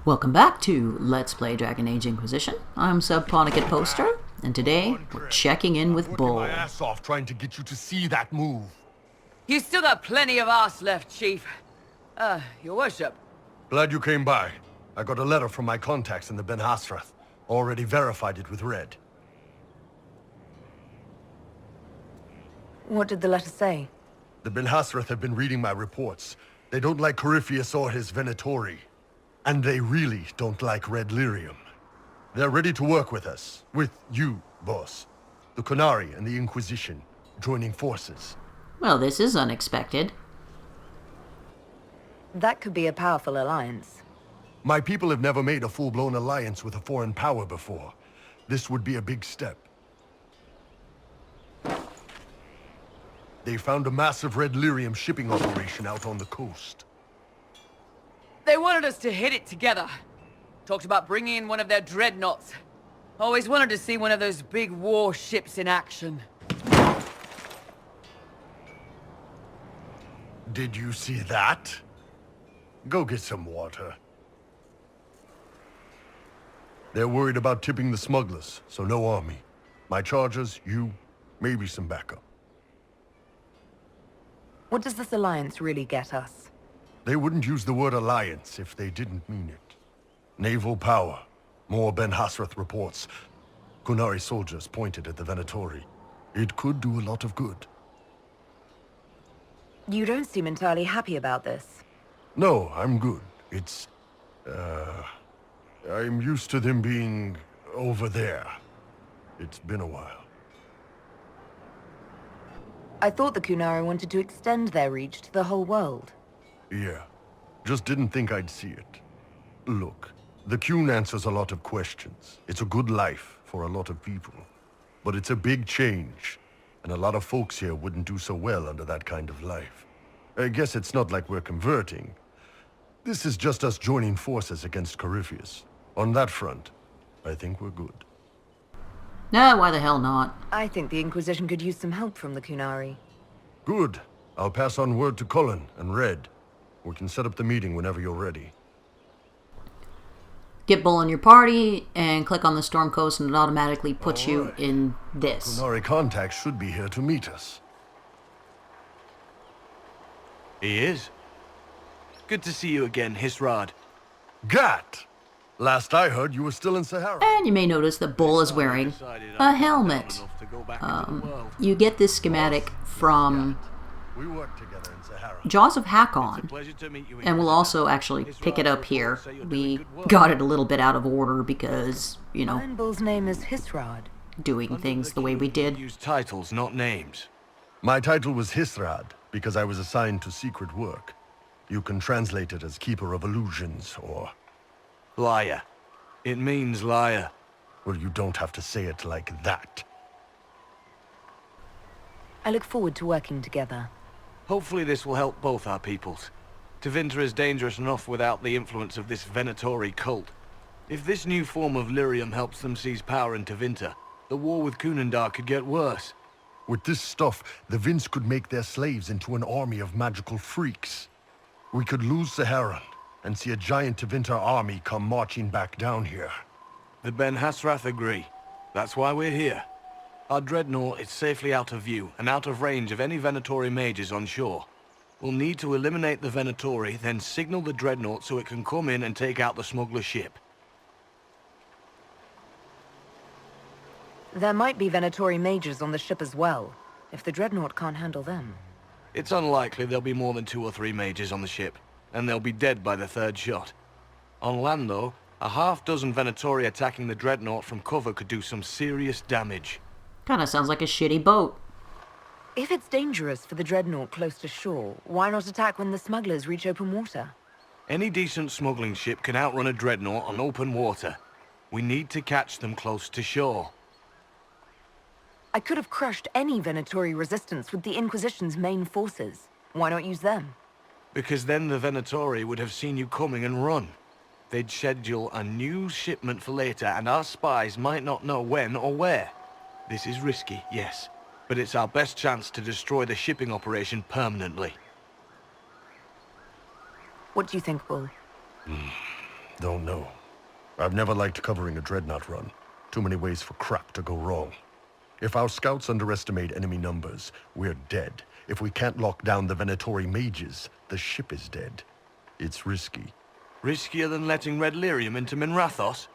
Welcome back to Let's Play Dragon Age Inquisition. I'm Subponicket Poster, and today we're checking in with Bull. My ass off trying to get you to see that move. You still got plenty of arse left, Chief. Your worship. Glad you came by. I got a letter from my contacts in the Ben Hasrath. Already verified it with Red. What did the letter say? The Ben Hasrath have been reading my reports. They don't like Corypheus or his Venatori. And they really don't like Red Lyrium. They're ready to work with us. With you, boss. The Qunari and the Inquisition, joining forces. Well, this is unexpected. That could be a powerful alliance. My people have never made a full-blown alliance with a foreign power before. This would be a big step. They found a massive Red Lyrium shipping operation out on the coast. They wanted us to hit it together. Talked about bringing in one of their dreadnoughts. Always wanted to see one of those big war ships in action. Did you see that? Go get some water. They're worried about tipping the smugglers, so no army. My chargers, you, maybe some backup. What does this alliance really get us? They wouldn't use the word alliance if they didn't mean it. Naval power. More Ben Hasrath reports. Qunari soldiers pointed at the Venatori. It could do a lot of good. You don't seem entirely happy about this. No, I'm good. It's... I'm used to them being over there. It's been a while. I thought the Qunari wanted to extend their reach to the whole world. Yeah. Just didn't think I'd see it. Look, the Qun answers a lot of questions. It's a good life for a lot of people. But it's a big change, and a lot of folks here wouldn't do so well under that kind of life. I guess it's not like we're converting. This is just us joining forces against Corypheus. On that front, I think we're good. No, why the hell not? I think the Inquisition could use some help from the Qunari. Good. I'll pass on word to Cullen and Red. We can set up the meeting whenever you're ready. Get Bull in your party, and click on the Storm Coast, and it automatically puts you in this. Qunari contacts should be here to meet us. He is. Good to see you again, Hisrad. Gat! Last I heard, you were still in Sahara. And you may notice that Bull is wearing a helmet. You get this schematic from We worked together in Sahara. Jaws of Hakon, and we'll also actually pick it up here. We got it a little bit out of order because, you know, Iron Bull's name is Hisrad. doing things the way we did. Use titles, not names. My title was Hisrad, because I was assigned to secret work. You can translate it as Keeper of Illusions, or... Liar. It means liar. Well, you don't have to say it like that. I look forward to working together. Hopefully this will help both our peoples. Tevinter is dangerous enough without the influence of this Venatori cult. If this new form of lyrium helps them seize power in Tevinter, the war with Kunandar could get worse. With this stuff, the Vince could make their slaves into an army of magical freaks. We could lose Saharan, and see a giant Tevinter army come marching back down here. The Ben Hasrath agree. That's why we're here. Our dreadnought is safely out of view and out of range of any Venatori mages on shore. We'll need to eliminate the Venatori, then signal the dreadnought so it can come in and take out the smuggler ship. There might be Venatori mages on the ship as well, if the dreadnought can't handle them. It's unlikely there'll be more than 2 or 3 mages on the ship, and they'll be dead by the 3rd shot. On land, though, a half-dozen Venatori attacking the dreadnought from cover could do some serious damage. Kinda sounds like a shitty boat. If it's dangerous for the dreadnought close to shore, why not attack when the smugglers reach open water? Any decent smuggling ship can outrun a dreadnought on open water. We need to catch them close to shore. I could have crushed any Venatori resistance with the Inquisition's main forces. Why not use them? Because then the Venatori would have seen you coming and run. They'd schedule a new shipment for later, and our spies might not know when or where. This is risky, yes, but it's our best chance to destroy the shipping operation permanently. What do you think, Bull? Don't know. I've never liked covering a dreadnought run. Too many ways for crap to go wrong. If our scouts underestimate enemy numbers, we're dead. If we can't lock down the Venatori mages, the ship is dead. It's risky. Riskier than letting Red Lyrium into Minrathos?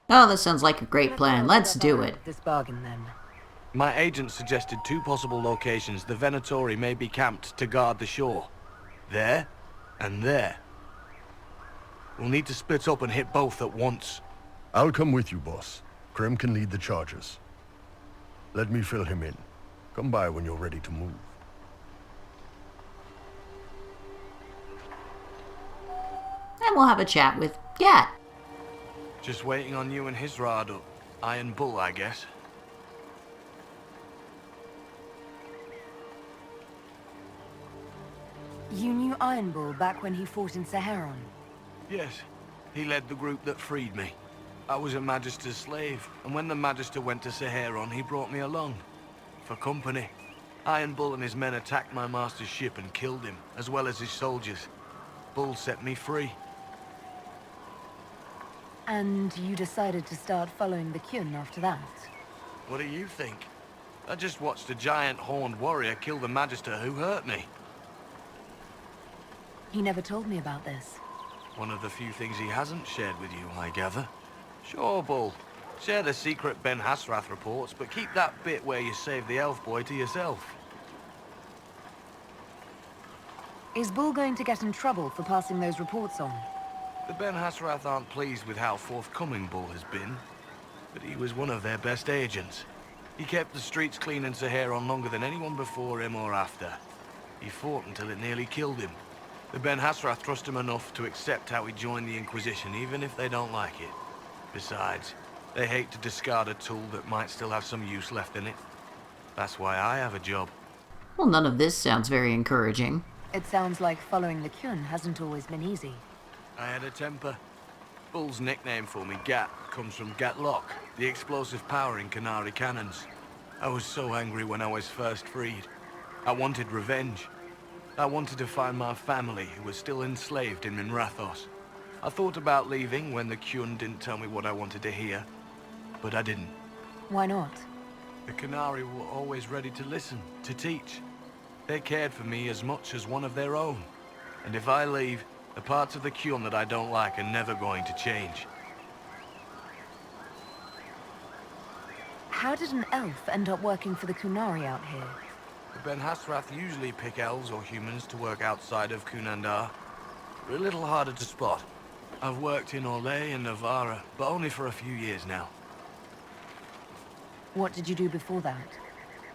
Oh, that sounds like a great plan. Let's do it. This bargain, then. My agent suggested 2 possible locations the Venatori may be camped to guard the shore. There, and there. We'll need to split up and hit both at once. I'll come with you, boss. Krem can lead the charges. Let me fill him in. Come by when you're ready to move. And we'll have a chat with Gat. Just waiting on you and his rod up. Iron Bull, I guess. You knew Iron Bull back when he fought in Saharon? Yes, he led the group that freed me. I was a Magister's slave, and when the Magister went to Saharon, he brought me along. For company. Iron Bull and his men attacked my master's ship and killed him, as well as his soldiers. Bull set me free. And you decided to start following the Qun after that? What do you think? I just watched a giant horned warrior kill the Magister who hurt me. He never told me about this. One of the few things he hasn't shared with you, I gather. Sure, Bull. Share the secret Ben Hasrath reports, but keep that bit where you save the elf boy to yourself. Is Bull going to get in trouble for passing those reports on? The Ben Hasrath aren't pleased with how forthcoming Bull has been, but he was one of their best agents. He kept the streets clean in Saharon longer than anyone before him or after. He fought until it nearly killed him. The Ben Hasrath trust him enough to accept how he joined the Inquisition, even if they don't like it. Besides, they hate to discard a tool that might still have some use left in it. That's why I have a job. Well, none of this sounds very encouraging. It sounds like following the Qun hasn't always been easy. I had a temper. Bull's nickname for me, Gat, comes from Gatlock, the explosive power in Qunari cannons. I was so angry when I was first freed. I wanted revenge. I wanted to find my family who was still enslaved in Minrathos. I thought about leaving when the Qun didn't tell me what I wanted to hear, but I didn't. Why not? The Qunari were always ready to listen, to teach. They cared for me as much as one of their own. And if I leave, the parts of the Qun that I don't like are never going to change. How did an elf end up working for the Qunari out here? The Ben Hasrath usually pick elves or humans to work outside of Qunandar. They're a little harder to spot. I've worked in Orlais and Navarra, but only for a few years now. What did you do before that?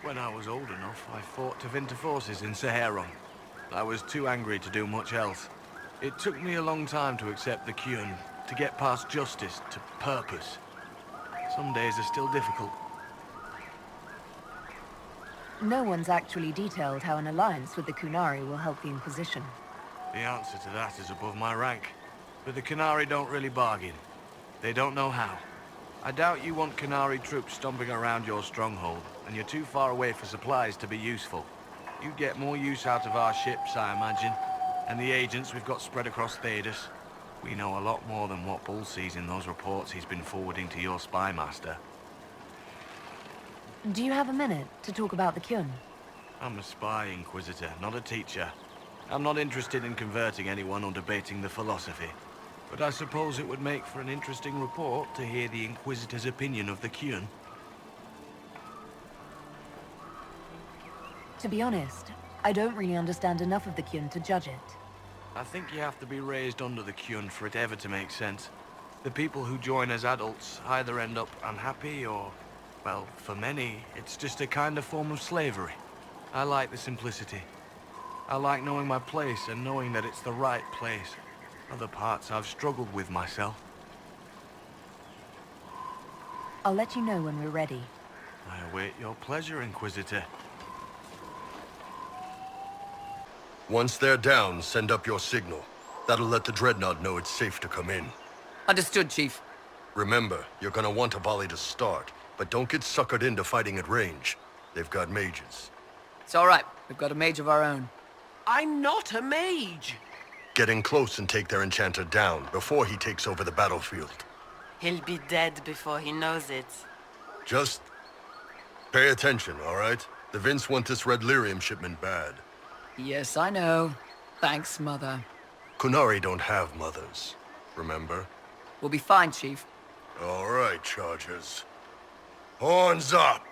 When I was old enough, I fought Tevinter forces in Saharon. I was too angry to do much else. It took me a long time to accept the Qun, to get past justice to purpose. Some days are still difficult. No one's actually detailed how an alliance with the Qunari will help the Inquisition. The answer to that is above my rank. But the Qunari don't really bargain. They don't know how. I doubt you want Qunari troops stomping around your stronghold, and you're too far away for supplies to be useful. You'd get more use out of our ships, I imagine, and the agents we've got spread across Thedas. We know a lot more than what Bull sees in those reports he's been forwarding to your spy master. Do you have a minute to talk about the Qun? I'm a spy, Inquisitor, not a teacher. I'm not interested in converting anyone or debating the philosophy. But I suppose it would make for an interesting report to hear the Inquisitor's opinion of the Qun. To be honest, I don't really understand enough of the Qun to judge it. I think you have to be raised under the Qun for it ever to make sense. The people who join as adults either end up unhappy or, well, for many, it's just a kind of form of slavery. I like the simplicity. I like knowing my place and knowing that it's the right place. Other parts I've struggled with myself. I'll let you know when we're ready. I await your pleasure, Inquisitor. Once they're down, send up your signal. That'll let the Dreadnought know it's safe to come in. Understood, Chief. Remember, you're gonna want a volley to start, but don't get suckered into fighting at range. They've got mages. It's all right. We've got a mage of our own. I'm not a mage. Get in close and take their enchanter down before he takes over the battlefield. He'll be dead before he knows it. Just pay attention, all right? The Vince want this red lyrium shipment bad. Yes, I know. Thanks, Mother. Qunari don't have mothers, remember? We'll be fine, Chief. All right, Chargers. Horns up!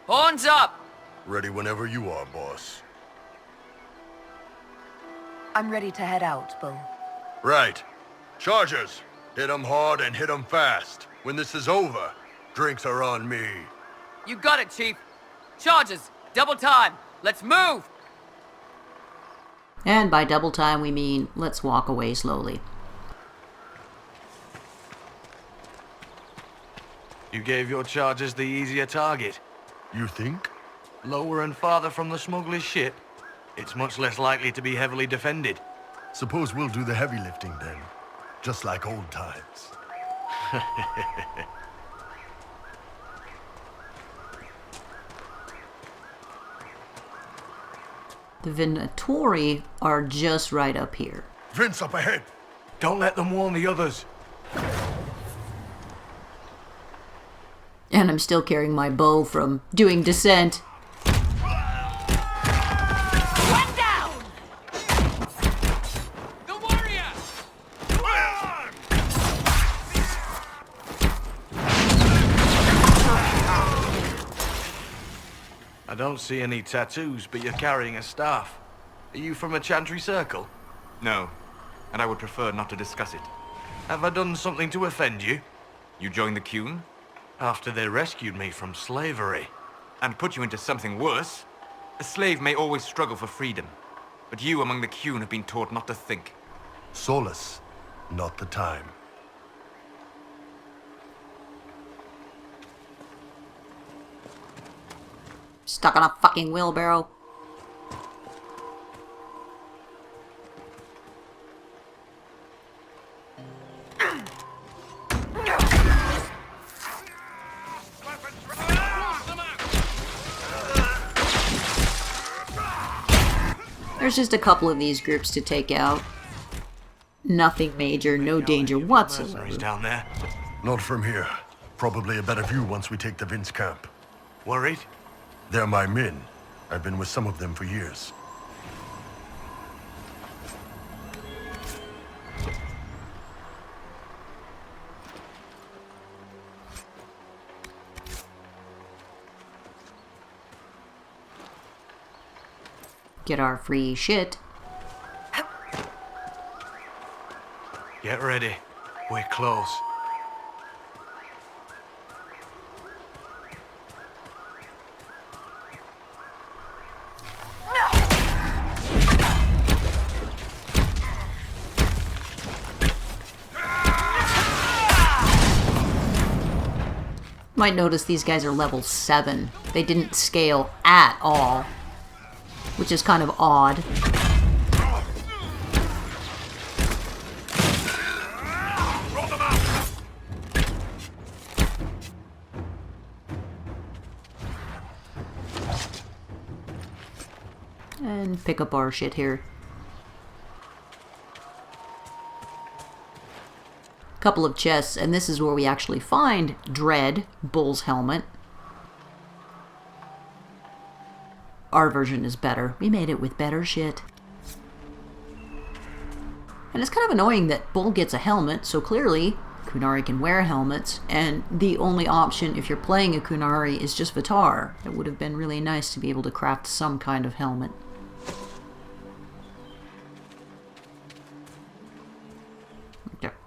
Horns up! Ready whenever you are, boss. I'm ready to head out, Bull. Right. Chargers, hit 'em hard and hit 'em fast. When this is over, drinks are on me. You got it, Chief. Charges, double time. Let's move! And by double time, we mean let's walk away slowly. You gave your chargers the easier target. You think? Lower and farther from the smuggler's ship, it's much less likely to be heavily defended. Suppose we'll do the heavy lifting then. Just like old times. The Venatori are just right up here. Vince up ahead! Don't let them warn the others. And I'm still carrying my bow from doing descent. One down! The warrior! I don't see any tattoos, but you're carrying a staff. Are you from a Chantry circle? No, and I would prefer not to discuss it. Have I done something to offend you? You joined the Qun, After they rescued me from slavery. and put you into something worse. A slave may always struggle for freedom, but you among the Qun have been taught not to think. Solace, not the time. Stuck on a fucking wheelbarrow. There's just a couple of these groups to take out. Nothing major, no danger whatsoever. Mercenaries down there. Not from here. Probably a better view once we take the Vince camp. Worried? They're my men. I've been with some of them for years. Get our free shit. Get ready. We're close. Might notice these guys are level 7. They didn't scale at all, which is kind of odd. And pick up our shit here. Couple of chests, and this is where we actually find Dread, Bull's helmet. Our version is better. We made it with better shit. And it's kind of annoying that Bull gets a helmet, so clearly Qunari can wear helmets, and the only option if you're playing a Qunari is just Vitar. It would have been really nice to be able to craft some kind of helmet.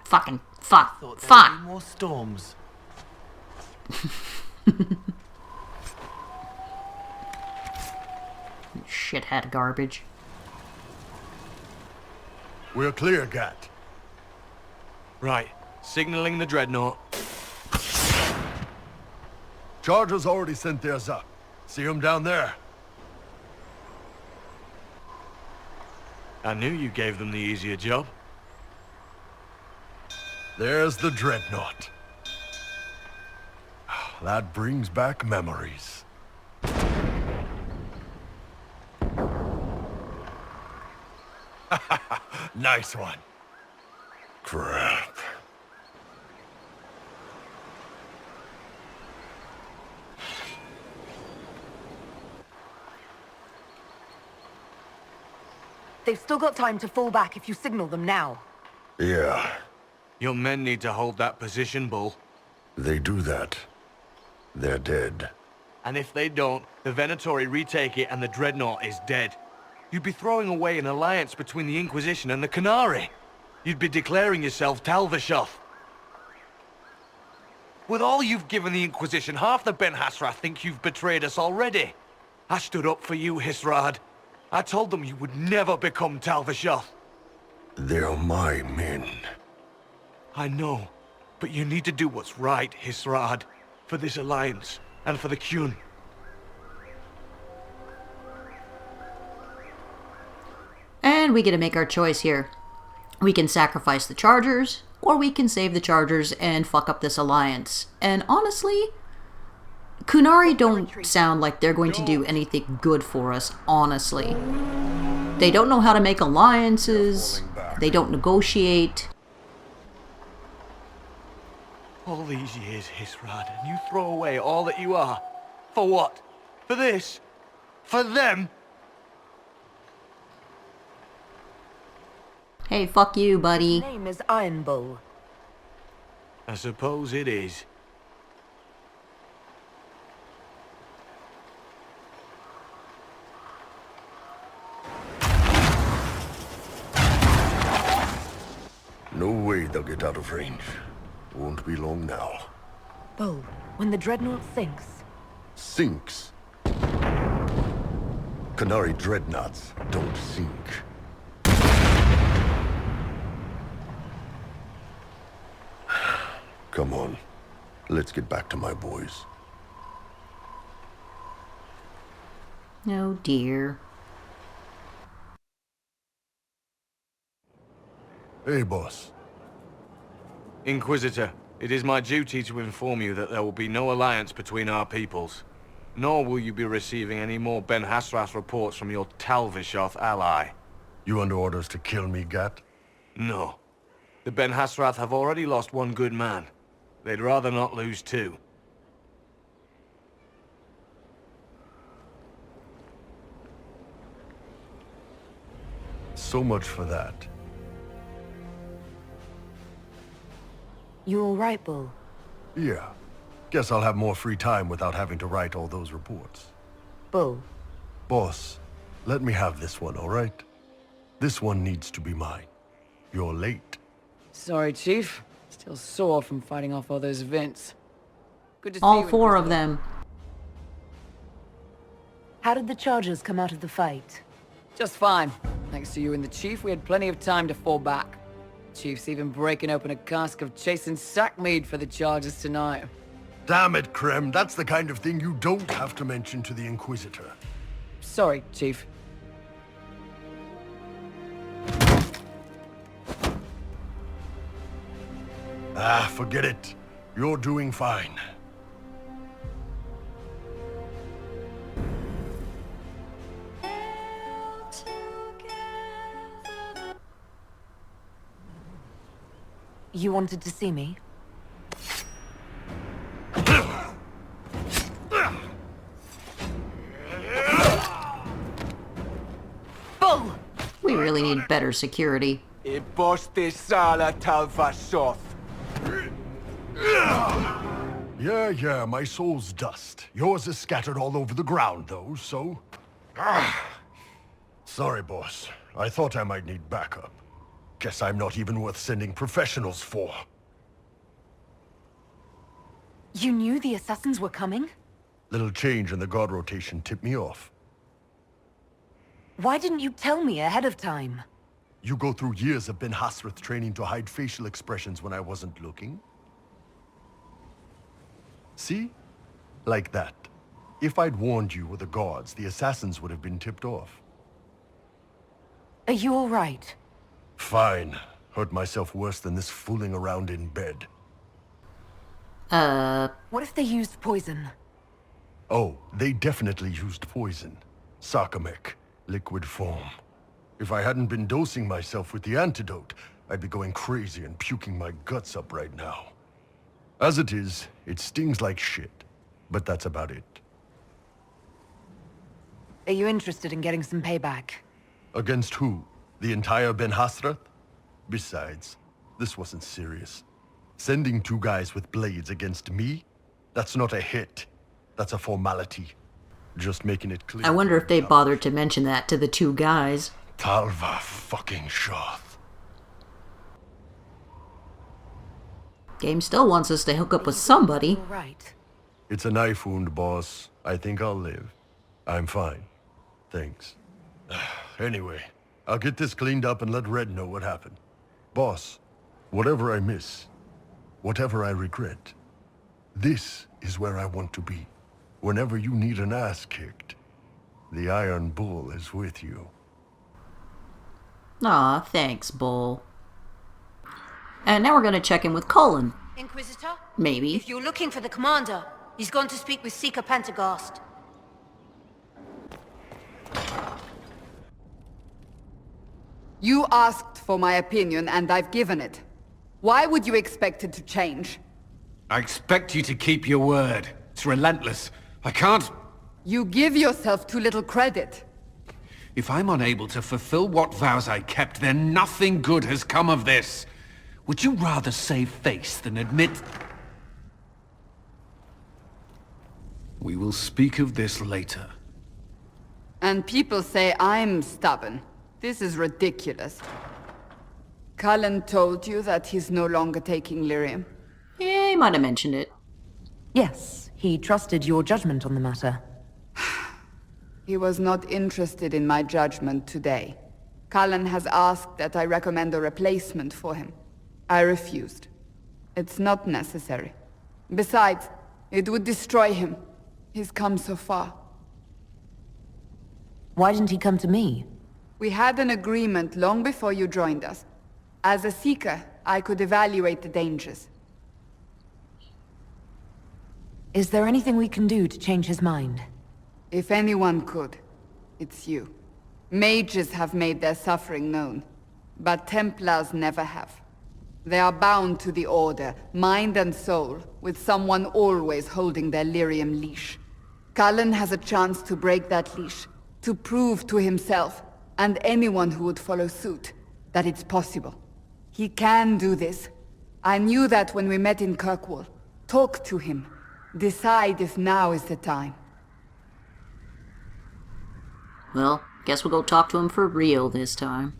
Fucking fuck. More storms. Shithead garbage. We're clear, Gat. Right. Signaling the dreadnought. Chargers already sent theirs up. See them down there? I knew you gave them the easier job. There's the dreadnought. That brings back memories. Nice one. Crap. They've still got time to fall back if you signal them now. Yeah, Your men need to hold that position, Bull. they do that. They're dead. And if they don't, the Venatori retake it and the Dreadnought is dead. You'd be throwing away an alliance between the Inquisition and the Qunari. You'd be declaring yourself Talvishoth. With all you've given the Inquisition, half the Ben Hassrath think you've betrayed us already. I stood up for you, Hisrad. I told them you would never become Talvishoth. They're my men. I know, but you need to do what's right, Hisrad. For this alliance, and for the Qun. And we get to make our choice here. We can sacrifice the Chargers, or we can save the Chargers and fuck up this alliance. And honestly, Qunari don't sound like they're going to do anything good for us, honestly. They don't know how to make alliances, they don't negotiate. All these years, Hisrad, and you throw away all that you are. For what? For this? For them? Hey, fuck you, buddy. Name is Iron Bull. I suppose it is. No way they'll get out of range. Won't be long now. Bull, when the Dreadnought sinks, Sinks. Qunari dreadnoughts don't sink. Come on. Let's get back to my boys. Oh dear. Hey, boss. Inquisitor, it is my duty to inform you that there will be no alliance between our peoples. Nor will you be receiving any more Ben Hassrath reports from your Talvishoth ally. You under orders to kill me, Gat? No. The Ben Hassrath have already lost one good man. They'd rather not lose two. So much for that. you all right, Bull? Yeah. Guess I'll have more free time without having to write all those reports. Bull, Boss, let me have this one, all right? This one needs to be mine. You're late. Sorry, Chief. Still sore from fighting off all those vents. Good to see All you, four of Inquisitor. them. how did the Chargers come out of the fight? Just fine. Thanks to you and the Chief, we had plenty of time to fall back. Chief's even breaking open a cask of chasing sackmead for the Chargers tonight. Damn it, Krem. That's the kind of thing you don't have to mention to the Inquisitor. Sorry, Chief. Ah, forget it. You're doing fine. You wanted to see me? Bull! We really need better security. Yeah, my soul's dust. Yours is scattered all over the ground, though, so... Sorry, boss. I thought I might need backup. Guess I'm not even worth sending professionals for. You knew the assassins were coming? Little change in the guard rotation tipped me off. Why didn't you tell me ahead of time? You go through years of Ben Hassrath training to hide facial expressions when I wasn't looking? See? Like that. If I'd warned you or the guards, the assassins would have been tipped off. Are you all right? Fine. Hurt myself worse than this fooling around in bed. What if they used poison? Oh, they definitely used poison. Sarcomech, liquid form. If I hadn't been dosing myself with the antidote, I'd be going crazy and puking my guts up right now. As it is, it stings like shit. But that's about it. Are you interested in getting some payback? Against who? The entire Ben Hasrath? Besides, this wasn't serious. Sending 2 guys with blades against me? That's not a hit. That's a formality. Just making it clear. I wonder if they bothered to mention that to the 2 guys. Talva fucking Shoth. Game still wants us to hook up with somebody. All right. It's a knife wound, boss. I think I'll live. I'm fine. Thanks. Anyway, I'll get this cleaned up and let Red know what happened. Boss, whatever I miss, whatever I regret, this is where I want to be. Whenever you need an ass kicked, the Iron Bull is with you. Aw, thanks, Bull. And now we're gonna check in with Cullen. Inquisitor? Maybe. If you're looking for the commander, he's gone to speak with Seeker Pentagast. You asked for my opinion, and I've given it. Why would you expect it to change? I expect you to keep your word. It's relentless. I can't... You give yourself too little credit. If I'm unable to fulfill what vows I kept, then nothing good has come of this. Would you rather save face than admit... We will speak of this later. And people say I'm stubborn. This is ridiculous. Cullen told you that he's no longer taking lyrium. Yeah, he might have mentioned it. Yes, he trusted your judgment on the matter. He was not interested in my judgment today. Cullen has asked that I recommend a replacement for him. I refused. It's not necessary. Besides, it would destroy him. He's come so far. Why didn't he come to me? We had an agreement long before you joined us. As a Seeker, I could evaluate the dangers. Is there anything we can do to change his mind? If anyone could, it's you. Mages have made their suffering known, but Templars never have. They are bound to the Order, mind and soul, with someone always holding their lyrium leash. Cullen has a chance to break that leash, to prove to himself, and anyone who would follow suit, that it's possible. He can do this. I knew that when we met in Kirkwall. Talk to him. Decide if now is the time. Well, guess we'll go talk to him for real this time.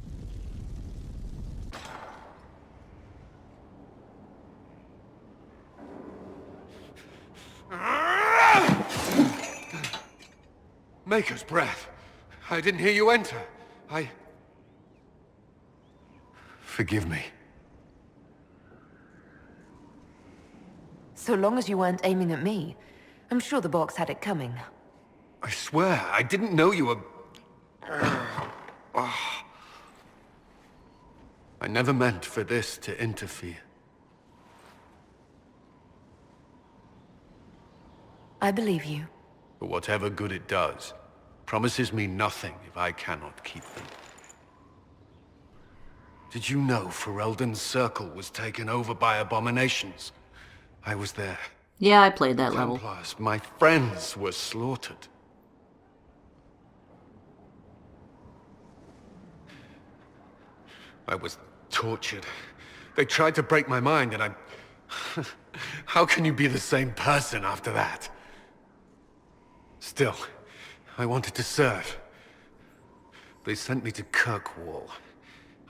Maker's breath. I didn't hear you enter. Forgive me. So long as you weren't aiming at me, I'm sure the box had it coming. I swear, I didn't know you were... I never meant for this to interfere. I believe you. But whatever good it does, promises me nothing if I cannot keep them. Did you know Ferelden's circle was taken over by abominations? I was there. Yeah, I played that level. Templars, my friends were slaughtered. I was tortured. They tried to break my mind and I... How can you be the same person after that? Still, I wanted to serve. They sent me to Kirkwall.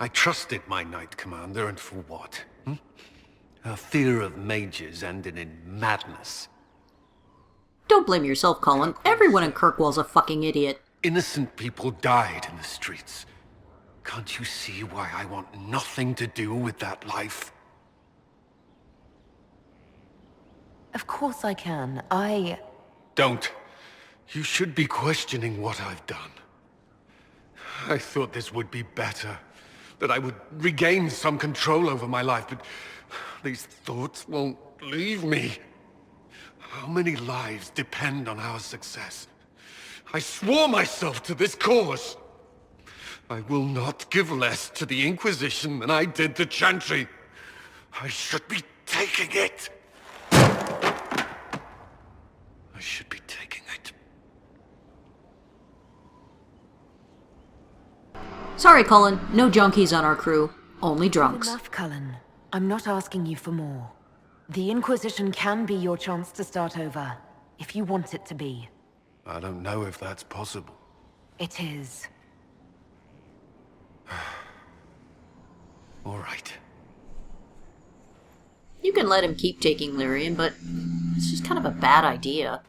I trusted my Knight Commander, and for what? Her fear of mages ended in madness. Don't blame yourself, Cullen. Everyone in Kirkwall's a fucking idiot. Innocent people died in the streets. Can't you see why I want nothing to do with that life? Of course I can. Don't. You should be questioning what I've done. I thought this would be better. That I would regain some control over my life, but these thoughts won't leave me. How many lives depend on our success? I swore myself to this cause. I will not give less to the Inquisition than I did to Chantry. I should be taking it. I should be taking it. Sorry, Cullen. No junkies on our crew. Only drunks. Enough, Cullen. I'm not asking you for more. The Inquisition can be your chance to start over, if you want it to be. I don't know if that's possible. It is. All right. You can let him keep taking Lyrian, but it's just kind of a bad idea.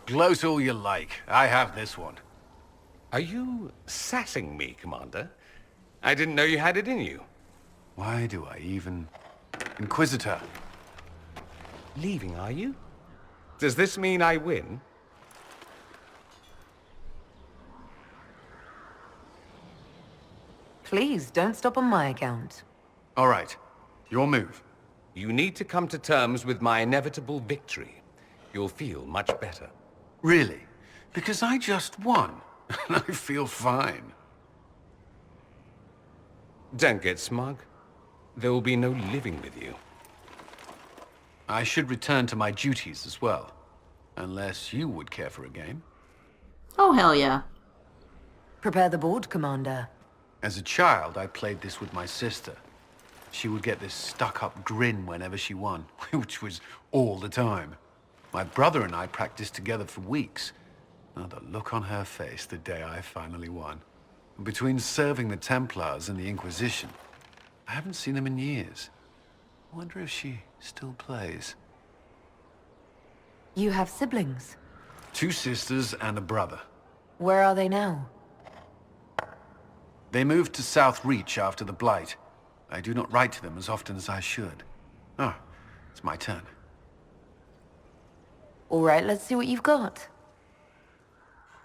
Gloat all you like. I have this one. Are you sassing me, Commander? I didn't know you had it in you. Why do I even... Inquisitor. Leaving, are you? Does this mean I win? Please, don't stop on my account. All right. Your move. You need to come to terms with my inevitable victory. You'll feel much better. Really? Because I just won. And I feel fine. Don't get smug. There will be no living with you. I should return to my duties as well. Unless you would care for a game. Oh, hell yeah. Prepare the board, Commander. As a child, I played this with my sister. She would get this stuck-up grin whenever she won, which was all the time. My brother and I practiced together for weeks. Oh, the look on her face the day I finally won. Between serving the Templars and the Inquisition, I haven't seen them in years. I wonder if she still plays. You have siblings? 2 sisters and a brother. Where are they now? They moved to South Reach after the Blight. I do not write to them as often as I should. Ah, it's my turn. All right, let's see what you've got.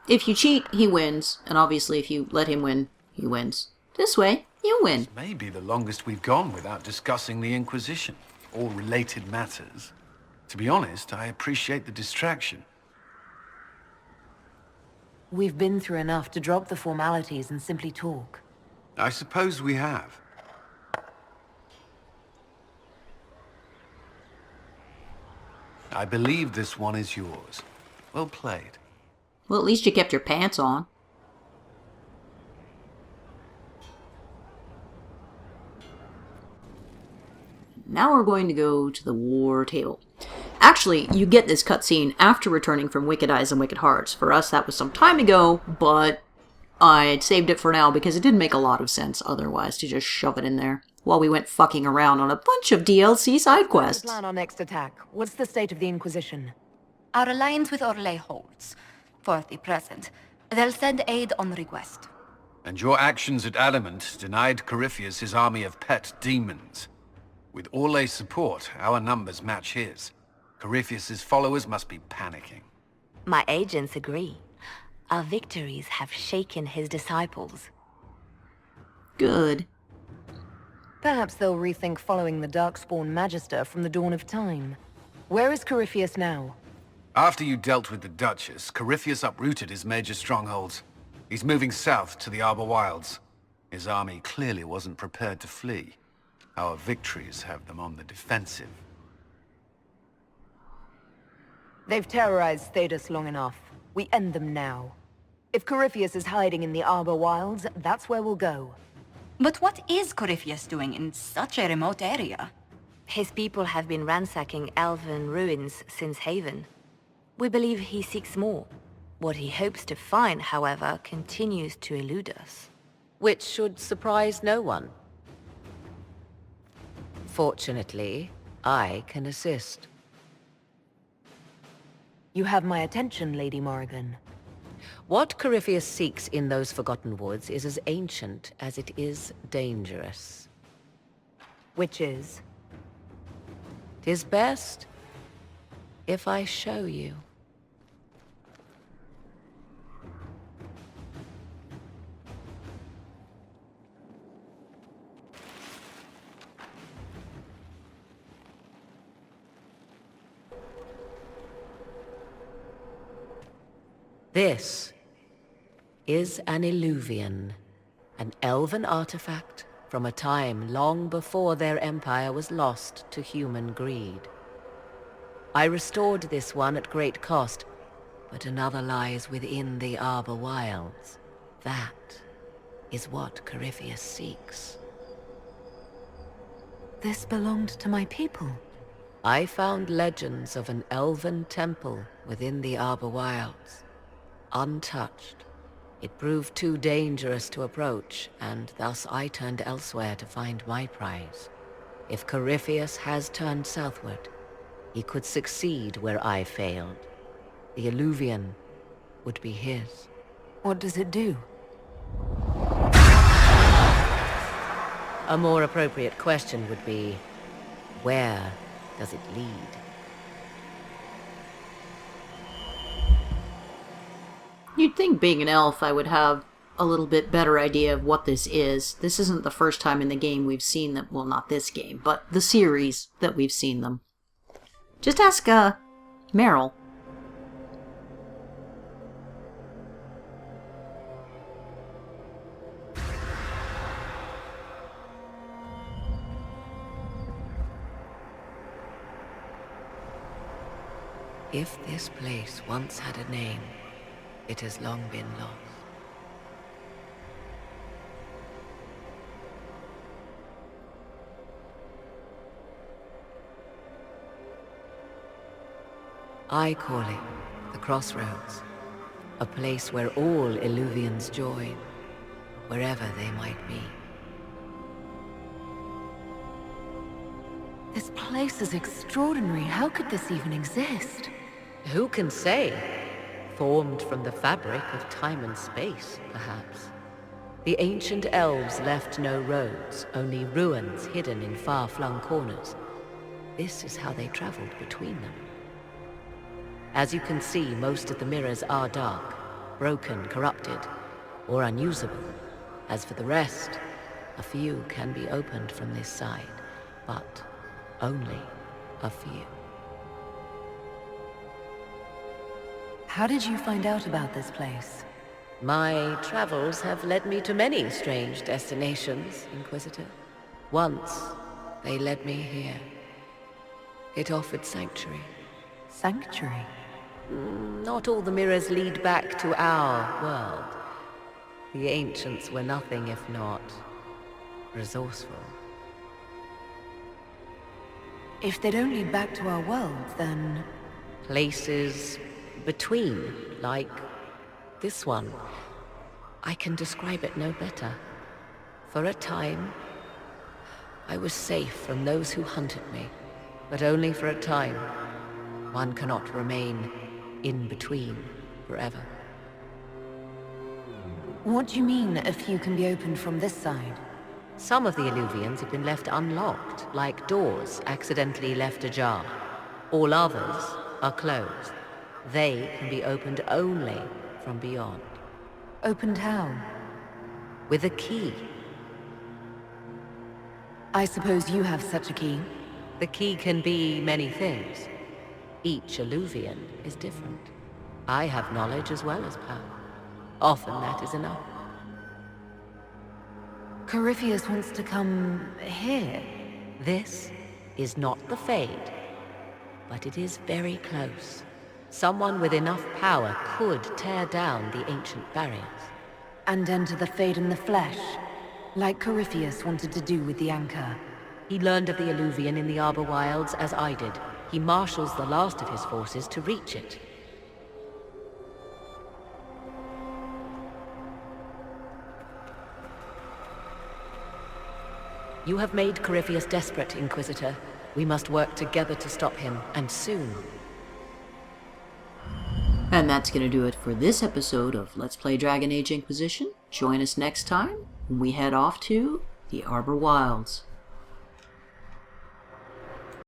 If you cheat, he wins. And obviously if you let him win, he wins. This way, you win. This may be the longest we've gone without discussing the Inquisition, or related matters. To be honest, I appreciate the distraction. We've been through enough to drop the formalities and simply talk. I suppose we have. I believe this one is yours. Well played. Well, at least you kept your pants on. Now we're going to go to the war table. Actually, you get this cutscene after returning from Wicked Eyes and Wicked Hearts. For us, that was some time ago, but I saved it for now because it didn't make a lot of sense otherwise to just shove it in there while we went fucking around on a bunch of DLC side quests. Plan our next attack. What's the state of the Inquisition? Our alliance with Orlais holds. For the present. They'll send aid on request. And your actions at Adamant denied Corypheus his army of pet demons. With Orlais' support, our numbers match his. Corypheus' followers must be panicking. My agents agree. Our victories have shaken his disciples. Good. Perhaps they'll rethink following the Darkspawn Magister from the dawn of time. Where is Corypheus now? After you dealt with the Duchess, Corypheus uprooted his major strongholds. He's moving south to the Arbor Wilds. His army clearly wasn't prepared to flee. Our victories have them on the defensive. They've terrorized Thedas long enough. We end them now. If Corypheus is hiding in the Arbor Wilds, that's where we'll go. But what is Corypheus doing in such a remote area? His people have been ransacking elven ruins since Haven. We believe he seeks more. What he hopes to find, however, continues to elude us. Which should surprise no one. Fortunately, I can assist. You have my attention, Lady Morrigan. What Corypheus seeks in those Forgotten Woods is as ancient as it is dangerous. Which is? 'Tis best if I show you. This is an Eluvian, an elven artifact from a time long before their empire was lost to human greed. I restored this one at great cost, but another lies within the Arbor Wilds. That is what Corypheus seeks. This belonged to my people. I found legends of an elven temple within the Arbor Wilds, untouched. It proved too dangerous to approach, and thus I turned elsewhere to find my prize. If Corypheus has turned southward, he could succeed where I failed. The Eluvian would be his. What does it do? A more appropriate question would be, where does it lead? You'd think being an elf I would have a little bit better idea of what this is. This isn't the first time in the game we've seen them. Well, not this game, but the series that we've seen them. Just ask, Meryl. If this place once had a name, it has long been lost. I call it the Crossroads, a place where all Eluvians join, wherever they might be. This place is extraordinary. How could this even exist? Who can say? Formed from the fabric of time and space, perhaps. The ancient elves left no roads, only ruins hidden in far-flung corners. This is how they traveled between them. As you can see, most of the mirrors are dark, broken, corrupted, or unusable. As for the rest, a few can be opened from this side, but only a few. How did you find out about this place? My travels have led me to many strange destinations, Inquisitor. Once, they led me here. It offered sanctuary. Sanctuary? Not all the mirrors lead back to our world. The ancients were nothing if not resourceful. If they don't lead back to our world, then... Places between, like this one. I can describe it no better. For a time, I was safe from those who hunted me, but only for a time. One cannot remain in between forever. What do you mean, a few can be opened from this side? Some of the Eluvians have been left unlocked, like doors accidentally left ajar. All others are closed. They can be opened only from beyond. Opened how? With a key. I suppose you have such a key? The key can be many things. Each Eluvian is different. I have knowledge as well as power. Often that is enough. Corypheus wants to come here. This is not the Fade, but it is very close. Someone with enough power could tear down the ancient barriers. And enter the Fade in the flesh, like Corypheus wanted to do with the Anchor. He learned of the Eluvian in the Arbor Wilds as I did. He marshals the last of his forces to reach it. You have made Corypheus desperate, Inquisitor. We must work together to stop him, and soon. And that's going to do it for this episode of Let's Play Dragon Age Inquisition. Join us next time when we head off to the Arbor Wilds.